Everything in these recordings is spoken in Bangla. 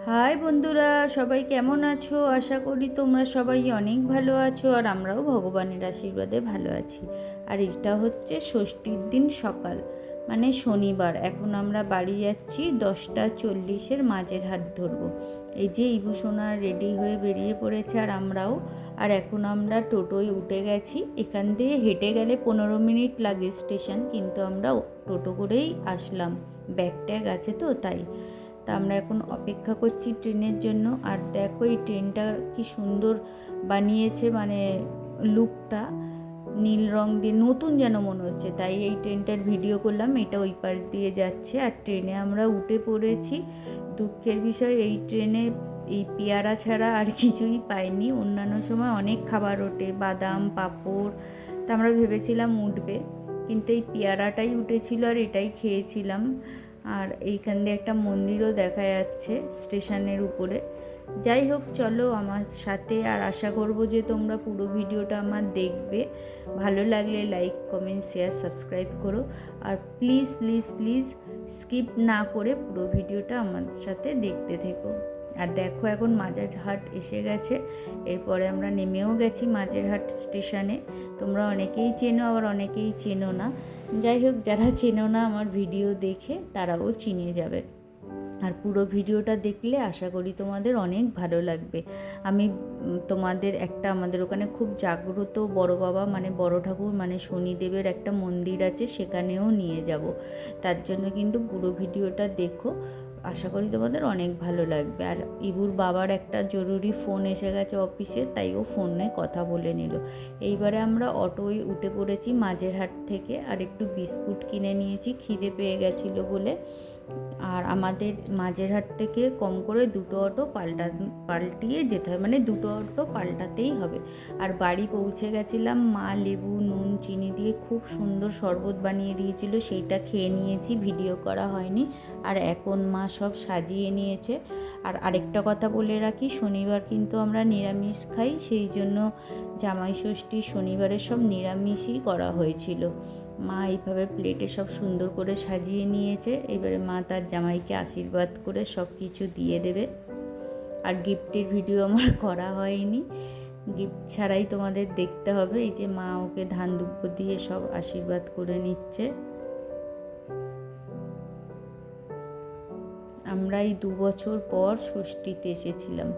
হাই বন্ধুরা, সবাই কেমন আছো? আশা করি তোমরা সবাই অনেক ভালো আছো, আর আমরাও ভগবানের আশীর্বাদে ভালো আছি। আর এটা হচ্ছে ষষ্ঠীর দিন সকাল, মানে শনিবার। এখন আমরা বাড়ি যাচ্ছি 10:40 মাঝের হাট ধরবো। এই যে ইবু সোনা রেডি হয়ে বেরিয়ে পড়েছে, আর আমরাও। আর এখন আমরা টোটোয় উঠে গেছি। এখান থেকে হেঁটে গেলে 15 মিনিট লাগে স্টেশন, কিন্তু আমরা টোটো করেই আসলাম। ব্যাগ ট্যাগ আছে তো তাই। তা আমরা এখন অপেক্ষা করছি ট্রেনের জন্য। আর দেখো এই ট্রেনটা কি সুন্দর বানিয়েছে, মানে লুকটা নীল রং দিয়ে নতুন যেন মনে হচ্ছে, তাই এই ট্রেনটার ভিডিও করলাম। এটা ওই পার দিয়ে যাচ্ছে, আর ট্রেনে আমরা উঠে পড়েছি। দুঃখের বিষয়, এই ট্রেনে এই পেয়ারা ছাড়া আর কিছুই পাইনি। অন্যান্য সময় অনেক খাবার ওঠে, বাদাম, পাঁপড়, তা আমরা ভেবেছিলাম উঠবে, কিন্তু এই পেয়ারাটাই উঠেছিল আর এটাই খেয়েছিলাম। আর এইখান দিয়ে একটা মন্দিরও দেখা যাচ্ছে স্টেশনের উপরে। যাই হোক, চলো আমার সাথে, আর আশা করব যে তোমরা পুরো ভিডিওটা আমার দেখবে। ভালো লাগলে লাইক, কমেন্ট, শেয়ার, সাবস্ক্রাইব করো। আর প্লিজ প্লিজ প্লিজ স্কিপ না করে পুরো ভিডিওটা আমার সাথে দেখতে থেকো। আর দেখো এখন মাঝেরহাট এসে গেছে। এরপরে আমরা নেমেও গেছি মাঝেরহাট স্টেশনে। তোমরা অনেকেই চেনো, আবার অনেকেই চেনো না। যাই হোক, যারা চেনো না আমার ভিডিও দেখে তারাও চিনে যাবে। আর পুরো ভিডিওটা দেখলে আশা করি তোমাদের অনেক ভালো লাগবে। আমি তোমাদের আমাদের ওখানে খুব জাগ্রত বড় বাবা, মানে বড় ঠাকুর, মানে শনিদেবের একটা মন্দির আছে, সেখানেও নিয়ে যাব। তার জন্য কিন্তু পুরো ভিডিওটা দেখো, আশা করি তোমাদের অনেক ভালো লাগবে। আর ইবুর বাবার একটা জরুরি ফোন এসে গেছে অফিসে, তাই ও ফোনে কথা বলে নিল। এইবারে আমরা অটোয় উঠে পড়েছি মাঝেরহাট থেকে, আর একটু বিস্কুট কিনে নিয়েছি, খিদে পেয়ে গেছিলো বলে। আর আমাদের মাঝেরহাট থেকে কম করে দুটো অটো পাল্টিয়ে যেতে হয়, মানে দুটো অটো পাল্টাতেই হবে। আর বাড়ি পৌঁছে গেছিলাম। মা লেবু, নুন, চিনি দিয়ে খুব সুন্দর শরবত বানিয়ে দিয়েছিল, সেইটা খেয়ে নিয়েছি, ভিডিও করা হয়নি। আর এখন মা সব সাজিয়ে নিয়েছে। আর আরেকটা কথা বলে রাখি, শনিবার কিন্তু আমরা নিরামিষ খাই, সেই জন্য জামাই ষষ্ঠী শনিবারে সব নিরামিষই করা হয়েছিল। মা এইভাবে প্লেটে সব সুন্দর করে সাজিয়ে নিয়েছে। এবারে মা তার জামাইকে আশীর্বাদ করে সব কিছু দিয়ে দেবে। আর গিফটের ভিডিও আমার করা হয়নি, গিফট ছাড়াই তোমাদের দেখতে হবে। এই যে মা ওকে ধান দুব্য দিয়ে সব আশীর্বাদ করে নিচ্ছে। আমরা এই 2 বছর পর ষষ্ঠীতে এসেছিলাম।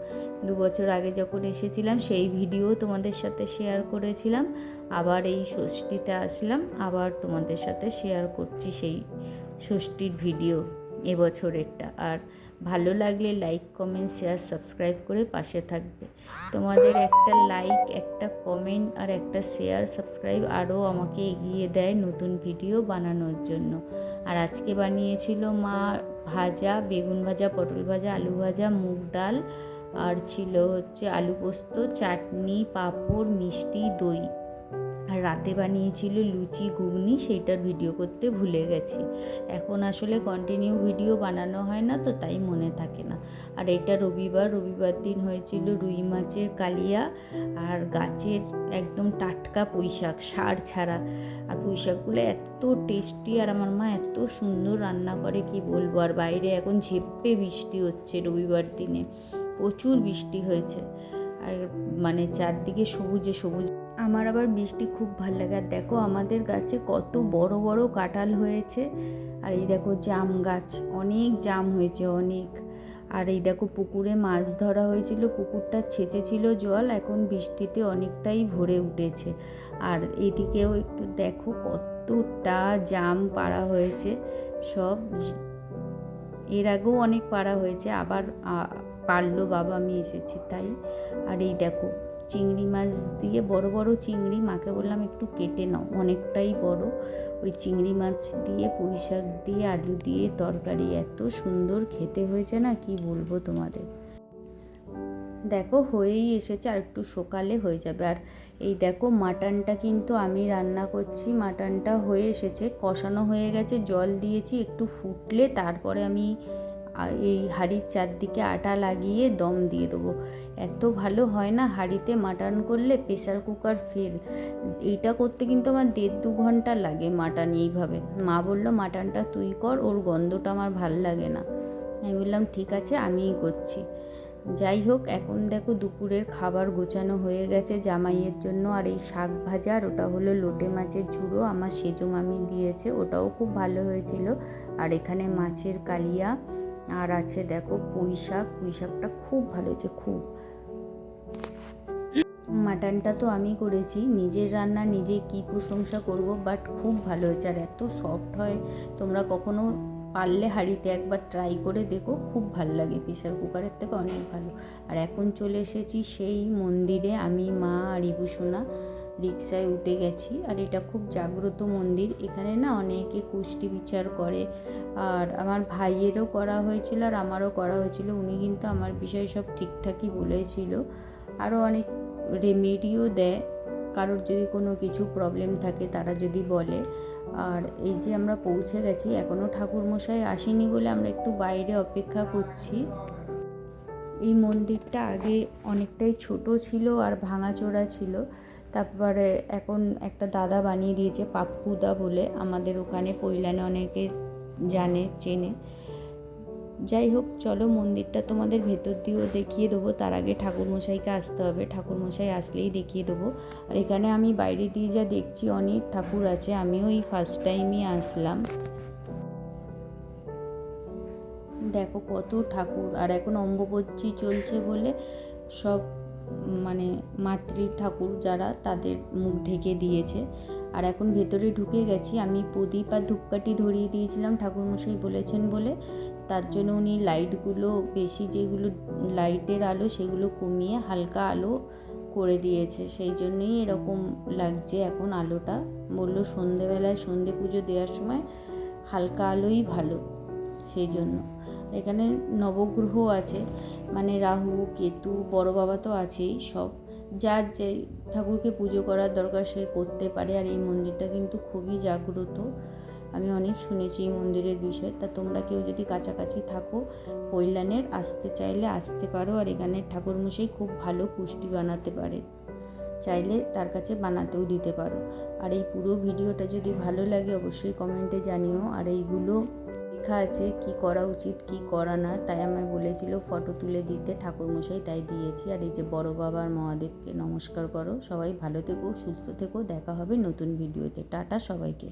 2 বছর আগে যখন এসেছিলাম সেই ভিডিও তোমাদের সাথে শেয়ার করেছিলাম। আবার এই ষষ্ঠীতে আসলাম, আবার তোমাদের সাথে শেয়ার করছি সেই ষষ্ঠীর ভিডিও এবছরেরটা। আর ভালো লাগলে লাইক, কমেন্ট, শেয়ার, সাবস্ক্রাইব করে পাশে থাকবে। তোমাদের একটা লাইক, একটা কমেন্ট আর একটা শেয়ার, সাবস্ক্রাইব আরও আমাকে এগিয়ে দেয় নতুন ভিডিও বানানোর জন্য। আর আজকে বানিয়েছিল মা ভাজা, বেগুন ভাজা, পটল ভাজা, আলু ভাজা, মুগ ডাল, আর ছিল হচ্ছে আলু পোস্ত, চাটনি, পাঁপড়, মিষ্টি, দই। আর রাতে বানিয়েছিল লুচি, ঘুগনি, সেইটার ভিডিও করতে ভুলে গেছি। এখন আসলে কন্টিনিউ ভিডিও বানানো হয় না, তো তাই মনে থাকে না। আর এটা রবিবার দিন হয়েছিল রুই মাছের কালিয়া, আর গাছের একদম টাটকা পুঁইশাক, সার ছাড়া। আর পুঁইশাকগুলো এত টেস্টি, আর আমার মা এত সুন্দর রান্না করে কি বলবো। আর বাইরে এখন ঝেপ্পে বৃষ্টি হচ্ছে, রবিবার দিনে প্রচুর বৃষ্টি হয়েছে। আর মানে চারদিকে সবুজে সবুজ। আমার আবার বৃষ্টি খুব ভালো লাগে। আর দেখো আমাদের গাছে কত বড় বড় কাঁঠাল হয়েছে। আর এই দেখো জাম গাছ, অনেক জাম হয়েছে, অনেক। আর এই দেখো পুকুরে মাছ ধরা হয়েছিল, পুকুরটা ছেঁচে ছিল জল, এখন বৃষ্টিতে অনেকটাই ভরে উঠেছে। আর এদিকেও একটু দেখো কতটা জাম পাড়া হয়েছে সব। এর আগেও অনেক পাড়া হয়েছে, আবার পারলো বাবা, আমি এসেছি তাই। আর এই দেখো চিংড়ি মাছ দিয়ে, বড় বড় চিংড়ি, মাকে বললাম একটু কেটে নাও, অনেকটাই বড়। ওই চিংড়ি মাছ দিয়ে, পুঁই শাক দিয়ে, আলু দিয়ে তরকারি, এত সুন্দর খেতে হয়েছে না, কি বলবো তোমাদের। দেখো হয়েই এসেছে, আর একটু সকালে হয়ে যাবে। আর এই দেখো মাটনটা কিন্তু আমি রান্না করছি, মাটনটা হয়ে এসেছে, কষানো হয়ে গেছে, জল দিয়েছি, একটু ফুটলে তারপরে আমি এই হাঁড়ির চারদিকে আটা লাগিয়ে দম দিয়ে দেবো। এত ভালো হয় না হাঁড়িতে মাটন করলে, প্রেসার কুকার ফেল। এইটা করতে কিন্তু আমার 1.5-2 ঘন্টা লাগে মাটন। এইভাবে মা বললো মাটনটা তুই কর, ওর গন্ধটা আমার ভাল লাগে না। আমি বললাম ঠিক আছে, আমিই করছি। যাই হোক, এখন দেখো দুপুরের খাবার গোছানো হয়ে গেছে জামাইয়ের জন্য। আর এই শাক ভাজা, আর ওটা হলো লোটে মাছের ঝুড়ো, আমার সেজো মামি দিয়েছে, ওটাও খুব ভালো হয়েছিল। আর এখানে মাছের কালিয়া, আর আছে দেখো পুঁই শাক, পুঁই শাকটা খুব ভালো হয়েছে, খুব। মাটনটা তো আমি করেছি, নিজের রান্না নিজে কি প্রশংসা করব, বাট খুব ভালো হয়েছে। আর এত সফট হয়, তোমরা কখনো পারলে হাঁড়িতে একবার ট্রাই করে দেখো, খুব ভালো লাগে, প্রেশার কুকারের থেকে অনেক ভালো। আর এখন চলে এসেছি সেই মন্দিরে, আমি, মা আর ইবুসোনা রিক্সায় উঠে গেছি। আর এটা খুব জাগ্রত মন্দির, এখানে না অনেকে কুষ্টি বিচার করে। আর আমার ভাইয়েরও করা হয়েছিল আর আমারও করা হয়েছিল, উনি কিন্তু আমার বিষয়ে সব ঠিকঠাকই বলেছিল। আরও অনেক রেমেডিও দেয়, কারোর যদি কোনো কিছু প্রবলেম থাকে তারা যদি বলে। আর এই যে আমরা পৌঁছে গেছি, এখনও ঠাকুরমশাই আসেনি বলে আমরা একটু বাইরে অপেক্ষা করছি। এই মন্দিরটা আগে অনেকটাই ছোট ছিল আর ভাঙাচোরা ছিল, তারপরে এখন একটা দাদা বানিয়ে দিয়েছে, পাপ্পুদা বলে, আমাদের ওখানে পৈলানে অনেকে জানে, চেনে। যাই হোক, চলো মন্দিরটা তোমাদের ভেতর দিয়েও দেখিয়ে দেবো, তার আগে ঠাকুরমশাইকে আসতে হবে, ঠাকুরমশাই আসলেই দেখিয়ে দেবো। আর এখানে আমি বাইরে দিয়ে যা দেখছি অনেক ঠাকুর আছে, আমিও এই ফার্স্ট টাইমই আসলাম। দেখো কত ঠাকুর, আর এখন অম্বুবাচী চলছে বলে সব মানে মাতৃ ঠাকুর যারা, তাদের মুখ ঢেকে দিয়েছে। আর এখন ভেতরে ঢুকে গেছি, আমি প্রদীপ আর ধূপকাঠি ধরিয়ে দিয়েছিলাম ঠাকুরমশাই বলেছেন বলে, তার জন্য উনি লাইটগুলো বেশি, যেগুলো লাইটের আলো সেগুলো কমিয়ে হালকা আলো করে দিয়েছে, সেই জন্যই এরকম লাগছে এখন আলোটা। বললো সন্ধেবেলায় সন্ধে পুজো দেওয়ার সময় হালকা আলোই ভালো, সেই জন্য। এখানে নবগ্রহ আছে, মানে রাহু, কেতু, বড় বাবা তো আছেই, সব যার যে ঠাকুরকে পুজো করার দরকার সে করতে পারে। আর এই মন্দিরটা কিন্তু খুবই জাগ্রত, আমি অনেক শুনেছি এই মন্দিরের বিষয়ে। তা তোমরা কেউ যদি কাছাকাছি থাকো পৈলানের, আসতে চাইলে আসতে পারো। আর এখানে ঠাকুরমশাই খুব ভালো কুষ্টি বানাতে পারে, চাইলে তার কাছে বানাতেও দিতে পারো। আর এই পুরো ভিডিওটা যদি ভালো লাগে অবশ্যই কমেন্টে জানিও। আর এইগুলো লেখা আছে কি করা উচিত কি করা না, তাই আমায় বলেছিল ফটো তুলে দিতে ঠাকুরমশাই, তাই দিয়েছি। আর এই যে বড় বাবার মহাদেবকে নমস্কার করো। সবাই ভালো থেকো, সুস্থ থেকো, দেখা হবে নতুন ভিডিওতে। টাটা সবাইকে।